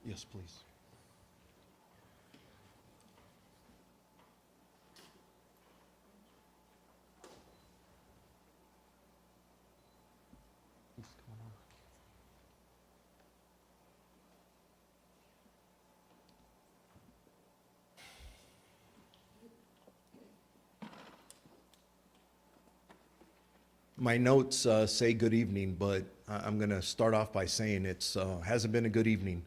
Yes, please. My notes say good evening, but I'm going to start off by saying it's hasn't been a good evening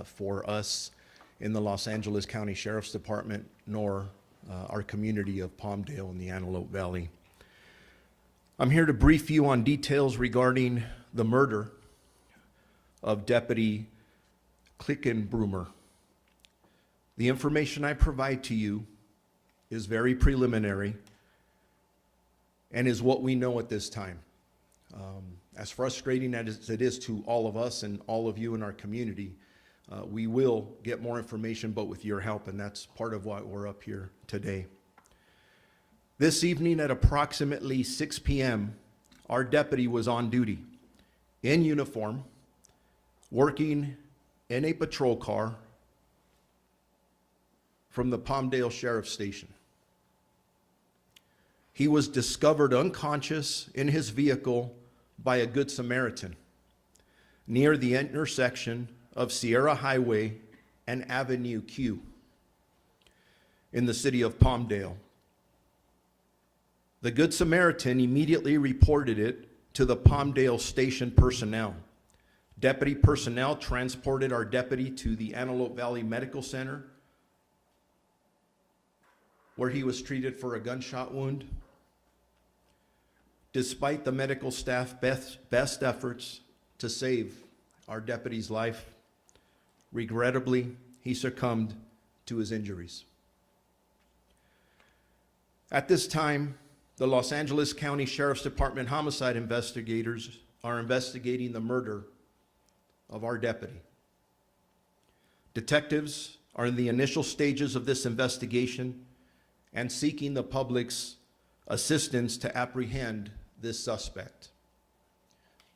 for us in the Los Angeles County Sheriff's Department, nor our community of Palmdale in the Antelope Valley. I'm here to brief you on details regarding the murder of Deputy Klinkun. The information I provide to you is very preliminary and is what we know at this time. As frustrating as it is to all of us and all of you in our community, we will get more information, but with your help, and that's part of why we're up here today. This evening at approximately 6 p.m., our deputy was on duty, in uniform, working in a patrol car from the Palmdale Sheriff's Station. He was discovered unconscious in his vehicle by a Good Samaritan near the intersection of Sierra Highway and Avenue Q in the city of Palmdale. The Good Samaritan immediately reported it to the Palmdale station personnel. Deputy personnel transported our deputy to the Antelope Valley Medical Center, where he was treated for a gunshot wound. Despite the medical staff's best efforts to save our deputy's life, regrettably, he succumbed to his injuries. At this time, the Los Angeles County Sheriff's Department homicide investigators are investigating the murder of our deputy. Detectives are in the initial stages of this investigation and seeking the public's assistance to apprehend this suspect.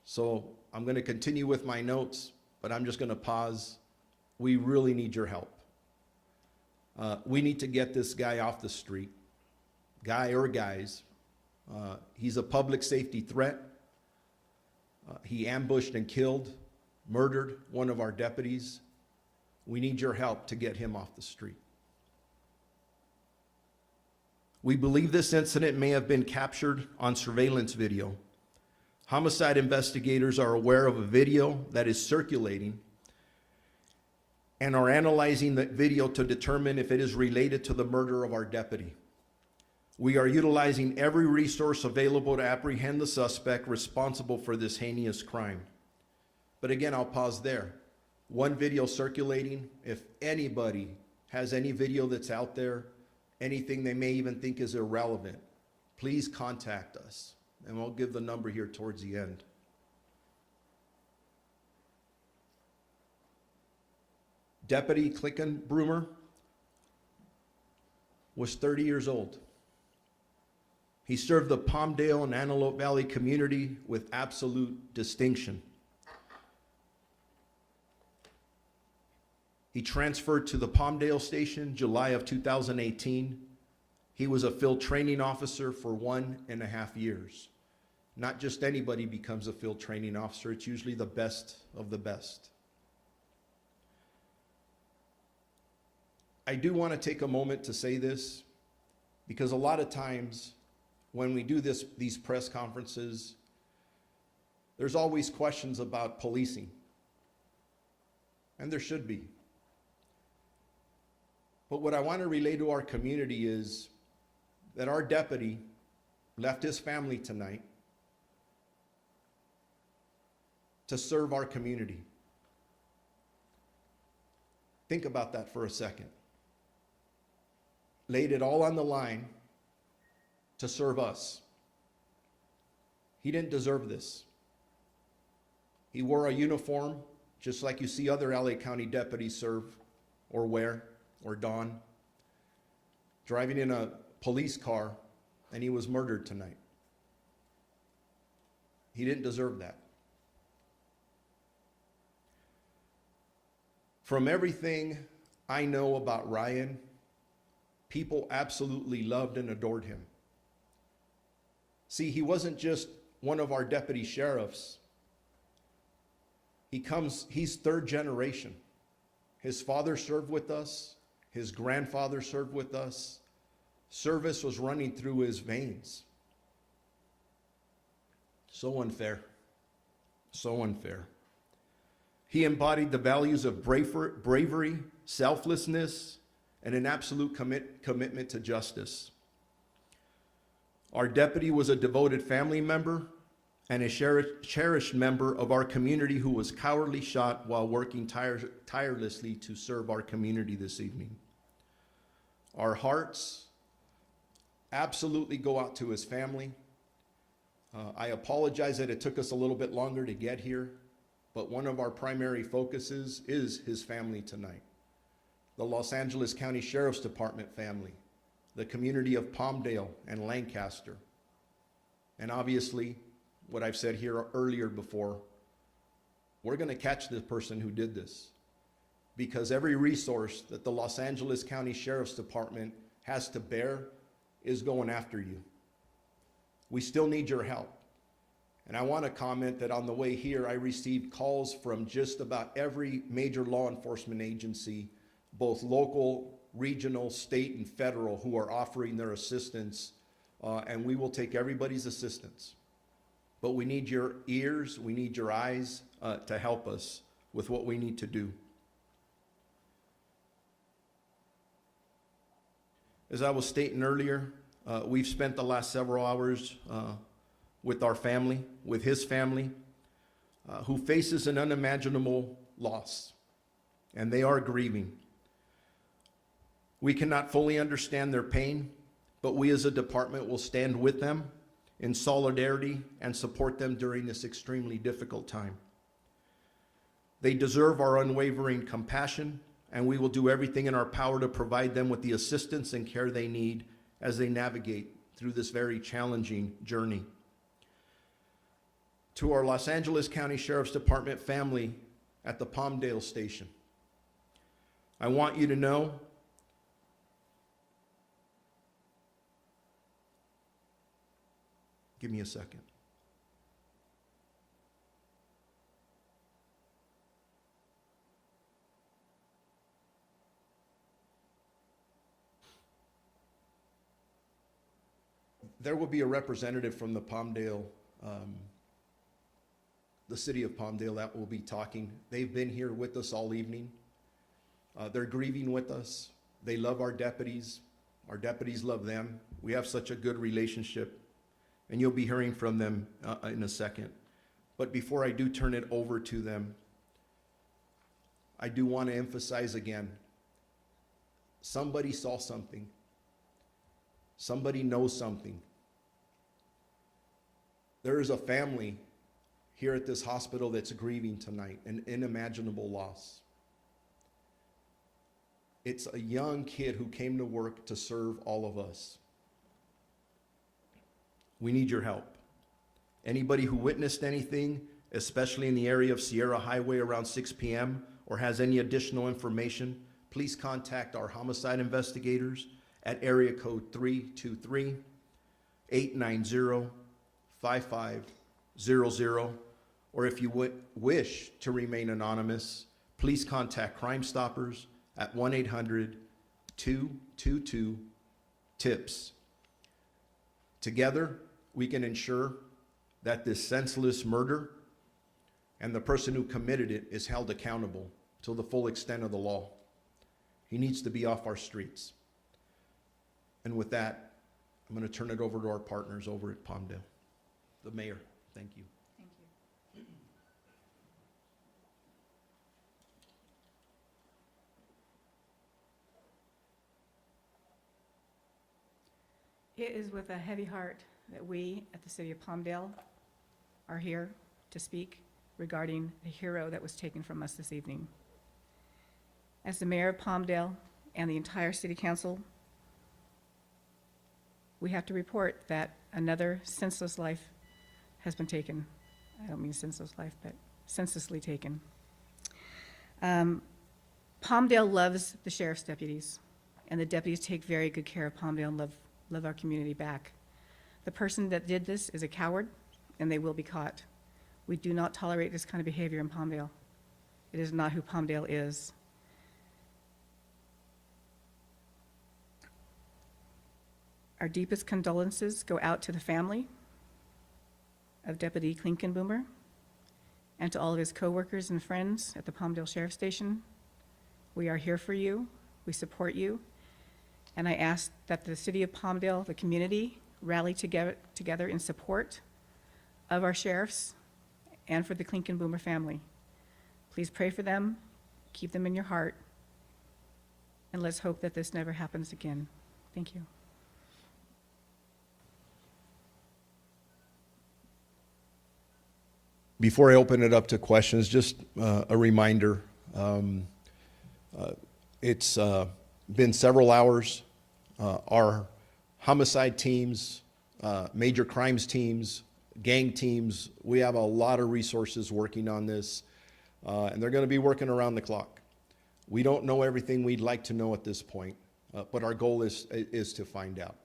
So I'm going to continue with my notes, but I'm just going to pause. We really need your help. We need to get this guy off the street, guy or guys. He's a public safety threat. He ambushed and killed, murdered one of our deputies. We need your help to get him off the street. We believe this incident may have been captured on surveillance video. Homicide investigators are aware of a video that is circulating and are analyzing the video to determine if it is related to the murder of our deputy. We are utilizing every resource available to apprehend the suspect responsible for this heinous crime. But again, I'll pause there. One video circulating. If anybody has any video that's out there, anything they may even think is irrelevant, please contact us, and we'll give the number here towards the end. Deputy Klinkun was 30 years old. He served the Palmdale and Antelope Valley community with absolute distinction. He transferred to the Palmdale station July of 2018. He was a field training officer for 1.5 years. Not just anybody becomes a field training officer. It's usually the best of the best. I do want to take a moment to say this, because a lot of times when we do these press conferences, there's always questions about policing. And there should be. But what I want to relay to our community is that our deputy left his family tonight to serve our community. Think about that for a second. Laid it all on the line to serve us. He didn't deserve this. He wore a uniform just like you see other LA County deputies serve or wear or don, driving in a police car, and he was murdered tonight. He didn't deserve that. From everything I know about Ryan, people absolutely loved and adored him. See, he wasn't just one of our deputy sheriffs. He's third generation. His father served with us. His grandfather served with us. Service was running through his veins. So unfair. So unfair. He embodied the values of bravery, selflessness, and an absolute commitment to justice. Our deputy was a devoted family member and a cherished member of our community who was cowardly shot while working tirelessly to serve our community this evening. Our hearts absolutely go out to his family. I apologize that it took us a little bit longer to get here, but one of our primary focuses is his family tonight. The Los Angeles County Sheriff's Department family, the community of Palmdale and Lancaster, and obviously, what I've said here earlier before, we're going to catch the person who did this, because every resource that the Los Angeles County Sheriff's Department has to bear is going after you. We still need your help. And I want to comment that on the way here, I received calls from just about every major law enforcement agency, both local, regional, state, and federal, who are offering their assistance, and we will take everybody's assistance. But we need your ears, we need your eyes to help us with what we need to do. As I was stating earlier, we've spent the last several hours with our family, with his family, who faces an unimaginable loss, and they are grieving. We cannot fully understand their pain, but we as a department will stand with them in solidarity and support them during this extremely difficult time. They deserve our unwavering compassion, and we will do everything in our power to provide them with the assistance and care they need as they navigate through this very challenging journey. To our Los Angeles County Sheriff's Department family at the Palmdale station, I want you to know give me a second. There will be a representative from the Palmdale, the city of Palmdale, that will be talking. They've been here with us all evening. They're grieving with us. They love our deputies. Our deputies love them. We have such a good relationship, and you'll be hearing from them in a second. But before I do turn it over to them, I do want to emphasize again, somebody saw something. Somebody knows something. There is a family here at this hospital that's grieving tonight, an unimaginable loss. It's a young kid who came to work to serve all of us. We need your help. Anybody who witnessed anything, especially in the area of Sierra Highway around 6 p.m., or has any additional information, please contact our homicide investigators at area code 323-890-5500. Or if you would wish to remain anonymous, please contact Crime Stoppers at 1-800-222-TIPS. Together, we can ensure that this senseless murder and the person who committed it is held accountable to the full extent of the law. He needs to be off our streets. And with that, I'm going to turn it over to our partners over at Palmdale. The mayor, thank you. Thank you. It is with a heavy heart that we at the city of Palmdale are here to speak regarding the hero that was taken from us this evening. As the mayor of Palmdale and the entire city council, we have to report that another senseless life has been taken. I don't mean senseless life, but senselessly taken. Palmdale loves the sheriff's deputies, and the deputies take very good care of Palmdale and love our community back. The person that did this is a coward, and they will be caught. We do not tolerate this kind of behavior in Palmdale. It is not who Palmdale is. Our deepest condolences go out to the family of Deputy Klinkun and to all of his coworkers and friends at the Palmdale Sheriff Station. We are here for you. We support you. And I ask that the city of Palmdale, the community, rally together in support of our sheriffs and for the Klinkun family. Please pray for them, keep them in your heart, and let's hope that this never happens again. Thank you. Before I open it up to questions, just a reminder. It's been several hours. Our homicide teams, major crimes teams, gang teams, we have a lot of resources working on this, and they're going to be working around the clock. We don't know everything we'd like to know at this point, but our goal is to find out.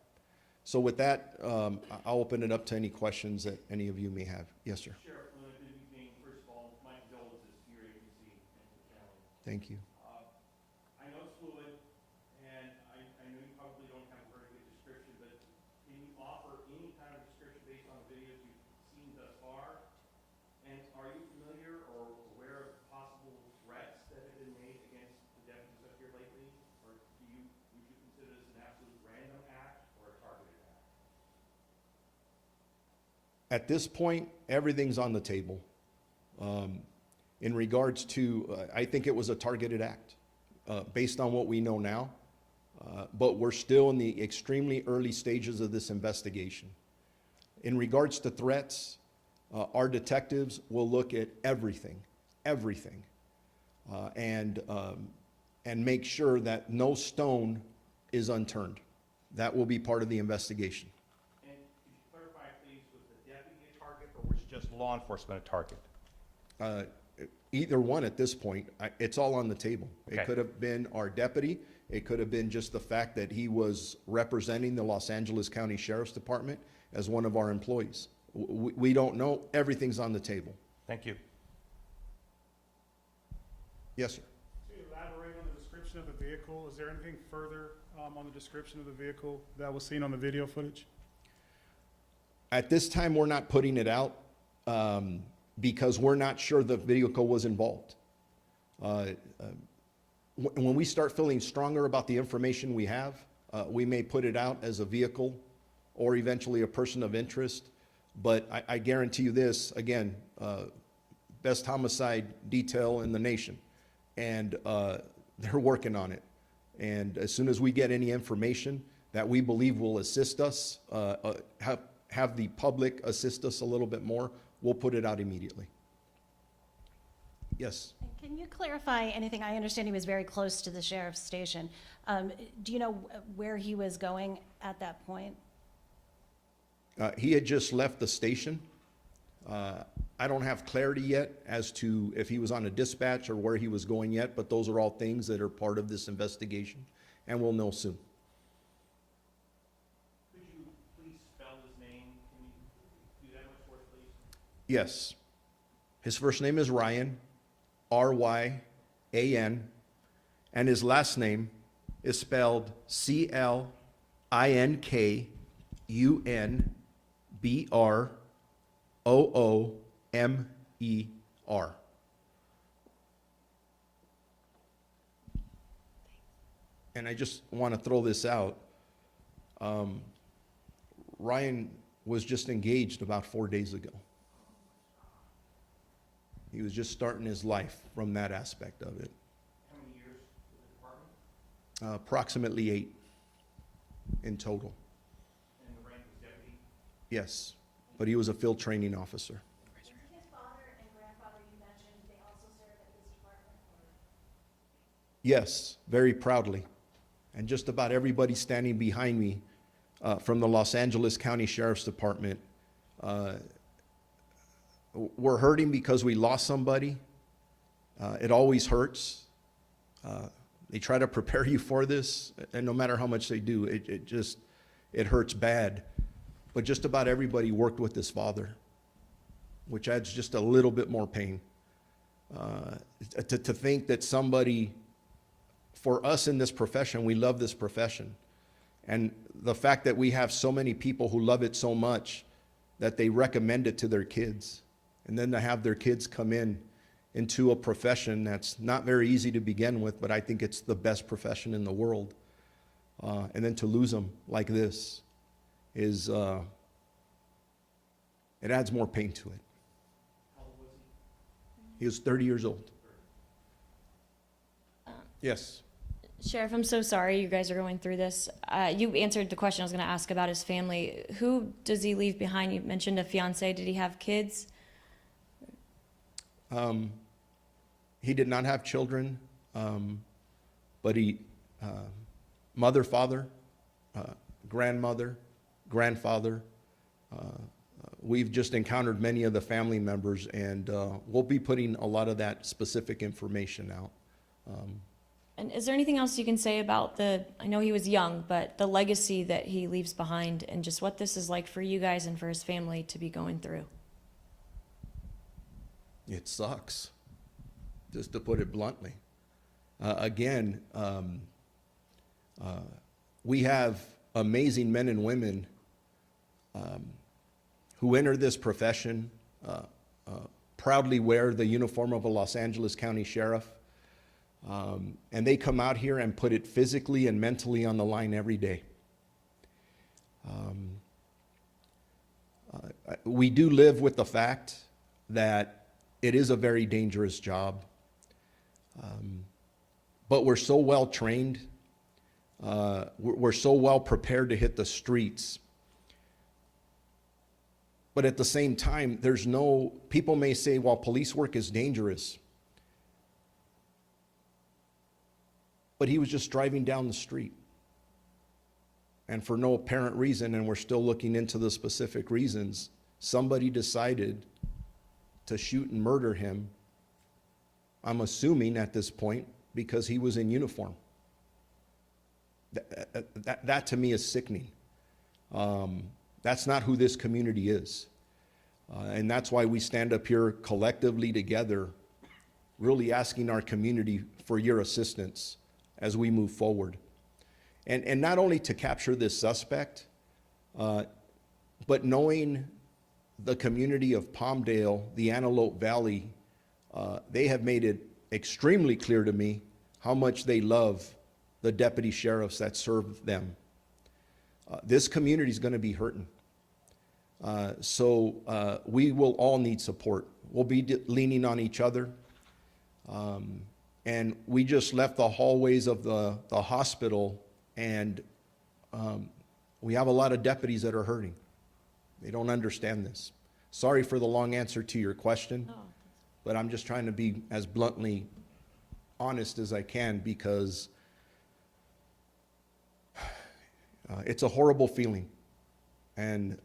So with that, I'll open it up to any questions that any of you may have. Yes, sir. Sheriff, good evening. First of all, my condolences to your agency and to the family. Thank you. I know it's fluid, and I know you probably don't have a very good description, but can you offer any kind of description based on the videos you've seen thus far? And are you familiar or aware of possible threats that have been made against the deputies up here lately? Or would you consider this an absolute random act or a targeted act? At this point, everything's on the table. In regards to, I think it was a targeted act based on what we know now, but we're still in the extremely early stages of this investigation. In regards to threats, our detectives will look at everything, and make sure that no stone is unturned. That will be part of the investigation. And could you clarify, please, was the deputy a target or was just law enforcement a target? Either one at this point. It's all on the table. Okay. It could have been our deputy. It could have been just the fact that he was representing the Los Angeles County Sheriff's Department as one of our employees. We don't know. Everything's on the table. Thank you. Yes, sir. To elaborate on the description of the vehicle, is there anything further on the description of the vehicle that was seen on the video footage? At this time, we're not putting it out because we're not sure the vehicle was involved. When we start feeling stronger about the information we have, we may put it out as a vehicle or eventually a person of interest. But I guarantee you this, again, best homicide detail in the nation. And they're working on it. And as soon as we get any information that we believe will assist us, have the public assist us a little bit more, we'll put it out immediately. Yes. Can you clarify anything? I understand he was very close to the sheriff's station. Do you know where he was going at that point? He had just left the station. I don't have clarity yet as to if he was on a dispatch or where he was going yet, but those are all things that are part of this investigation, and we'll know soon. Could you please spell his name? Can you do that much for us, please? Yes. His first name is Ryan, R-Y-A-N, and his last name is spelled C-L-I-N-K-U-N-B-R-O-O-M-E-R. And I just want to throw this out. Ryan was just engaged about 4 days ago. He was just starting his life from that aspect of it. How many years with the department? Approximately 8 in total. And the rank was deputy? Yes, but he was a field training officer. His father and grandfather, you mentioned, they also served at this department? Yes, very proudly. And just about everybody standing behind me from the Los Angeles County Sheriff's Department, we're hurting because we lost somebody. It always hurts. They try to prepare you for this, and no matter how much they do, it hurts bad. But just about everybody worked with this father, which adds just a little bit more pain. To think that somebody, for us in this profession, we love this profession. And the fact that we have so many people who love it so much that they recommend it to their kids. And then to have their kids come into a profession that's not very easy to begin with, but I think it's the best profession in the world. And then to lose them like this is, it adds more pain to it. How old was he? He was 30 years old. Yes. Sheriff, I'm so sorry you guys are going through this. You answered the question I was going to ask about his family. Who does he leave behind? You mentioned a fiance. Did he have kids? He did not have children, but he, mother, father, grandmother, grandfather. We've just encountered many of the family members, and we'll be putting a lot of that specific information out. And is there anything else you can say about I know he was young, but the legacy that he leaves behind and just what this is like for you guys and for his family to be going through? It sucks, just to put it bluntly. Again, we have amazing men and women who enter this profession, proudly wear the uniform of a Los Angeles County Sheriff, and they come out here and put it physically and mentally on the line every day. We do live with the fact that it is a very dangerous job, but we're so well trained, we're so well prepared to hit the streets. But at the same time, people may say, well, police work is dangerous. But he was just driving down the street. And for no apparent reason, and we're still looking into the specific reasons, somebody decided to shoot and murder him, I'm assuming at this point, because he was in uniform. That to me is sickening. That's not who this community is. And that's why we stand up here collectively together, really asking our community for your assistance as we move forward. And not only to capture this suspect, but knowing the community of Palmdale, the Antelope Valley, they have made it extremely clear to me how much they love the deputy sheriffs that serve them. This community is going to be hurting. So we will all need support. We'll be leaning on each other. And we just left the hallways of the hospital, and we have a lot of deputies that are hurting. They don't understand this. Sorry for the long answer to your question, but I'm just trying to be as bluntly honest as I can, because it's a horrible feeling. And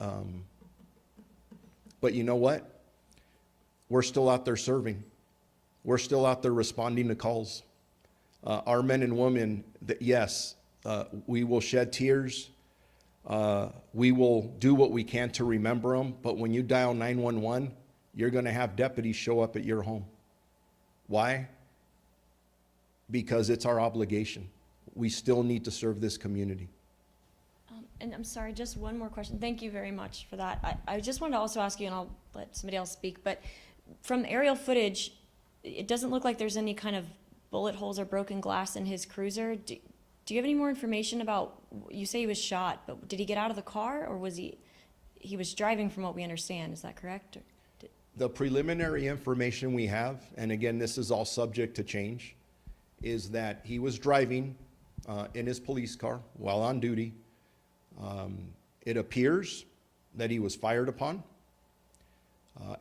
but you know what? We're still out there serving. We're still out there responding to calls. Our men and women, yes, we will shed tears. We will do what we can to remember them. But when you dial 911, you're going to have deputies show up at your home. Why? Because it's our obligation. We still need to serve this community. And I'm sorry, just one more question. Thank you very much for that. I just wanted to also ask you, and I'll let somebody else speak, but from the aerial footage, it doesn't look like there's any kind of bullet holes or broken glass in his cruiser. Do you have any more information about, you say he was shot, but did he get out of the car, or was he was driving from what we understand, is that correct? The preliminary information we have, and again, this is all subject to change, is that he was driving in his police car while on duty. It appears that he was fired upon,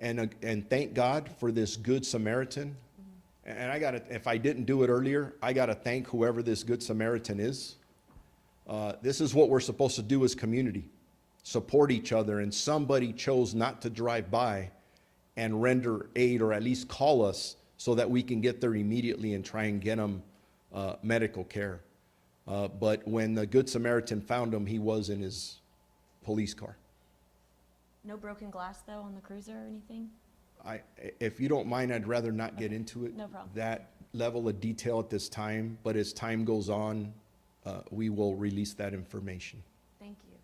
and thank God for this good Samaritan. And if I didn't do it earlier, I gotta thank whoever this good Samaritan is. This is what we're supposed to do as community, support each other, and somebody chose not to drive by and render aid, or at least call us so that we can get there immediately and try and get him medical care. But when the Good Samaritan found him, he was in his police car. No broken glass though on the cruiser or anything? If you don't mind, I'd rather not get into it. No problem. That level of detail at this time, but as time goes on, we will release that information. Thank you.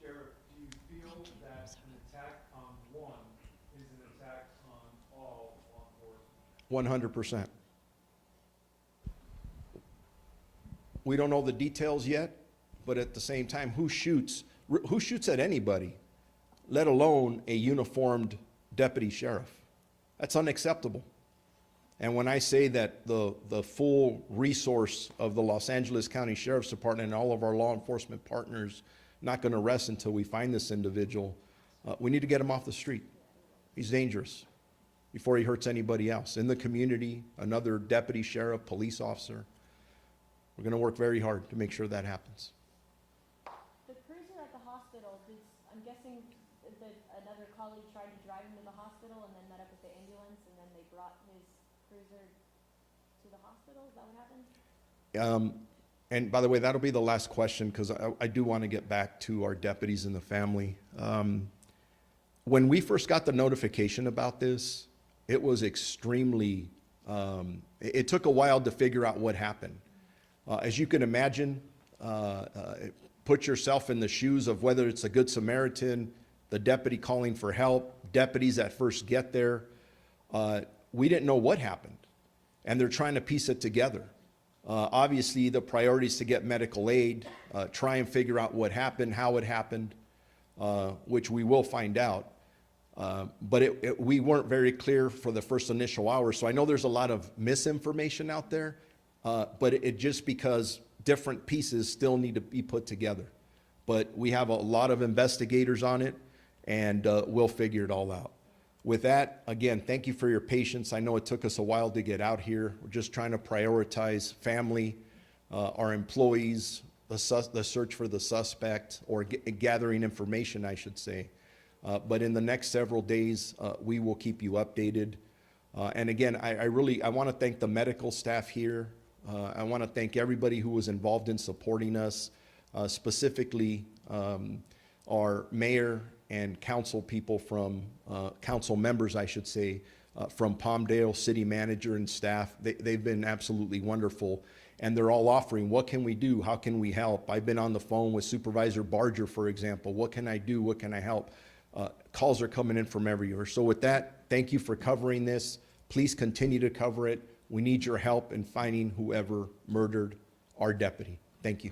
Sheriff, do you feel that an attack on one is an attack on all law enforcement? 100%. We don't know the details yet, but at the same time, who shoots at anybody, let alone a uniformed deputy sheriff? That's unacceptable. And when I say that the full resource of the Los Angeles County Sheriff's Department and all of our law enforcement partners not going to rest until we find this individual, we need to get him off the street. He's dangerous before he hurts anybody else in the community, another deputy sheriff, police officer. We're going to work very hard to make sure that happens. The cruiser at the hospital, I'm guessing that another colleague tried to drive him to the hospital and then met up with the ambulance and then they brought his cruiser to the hospital? Is that what happened? And by the way, that'll be the last question because I do want to get back to our deputies and the family. When we first got the notification about this, it was extremely, it took a while to figure out what happened. As you can imagine, put yourself in the shoes of whether it's a Good Samaritan, the deputy calling for help, deputies that first get there. We didn't know what happened, and they're trying to piece it together. Obviously, the priority is to get medical aid, try and figure out what happened, how it happened, which we will find out. But we weren't very clear for the first initial hours, so I know there's a lot of misinformation out there, but it just because different pieces still need to be put together. But we have a lot of investigators on it, and we'll figure it all out. With that, again, thank you for your patience. I know it took us a while to get out here. We're just trying to prioritize family, our employees, the search for the suspect, or gathering information, I should say. But in the next several days, we will keep you updated. And again, I want to thank the medical staff here. I want to thank everybody who was involved in supporting us, specifically our mayor and council people from, council members, I should say, from Palmdale, city manager and staff. They've been absolutely wonderful. And they're all offering, what can we do? How can we help? I've been on the phone with Supervisor Barger, for example. What can I do? What can I help? Calls are coming in from everywhere. So with that, thank you for covering this. Please continue to cover it. We need your help in finding whoever murdered our deputy. Thank you.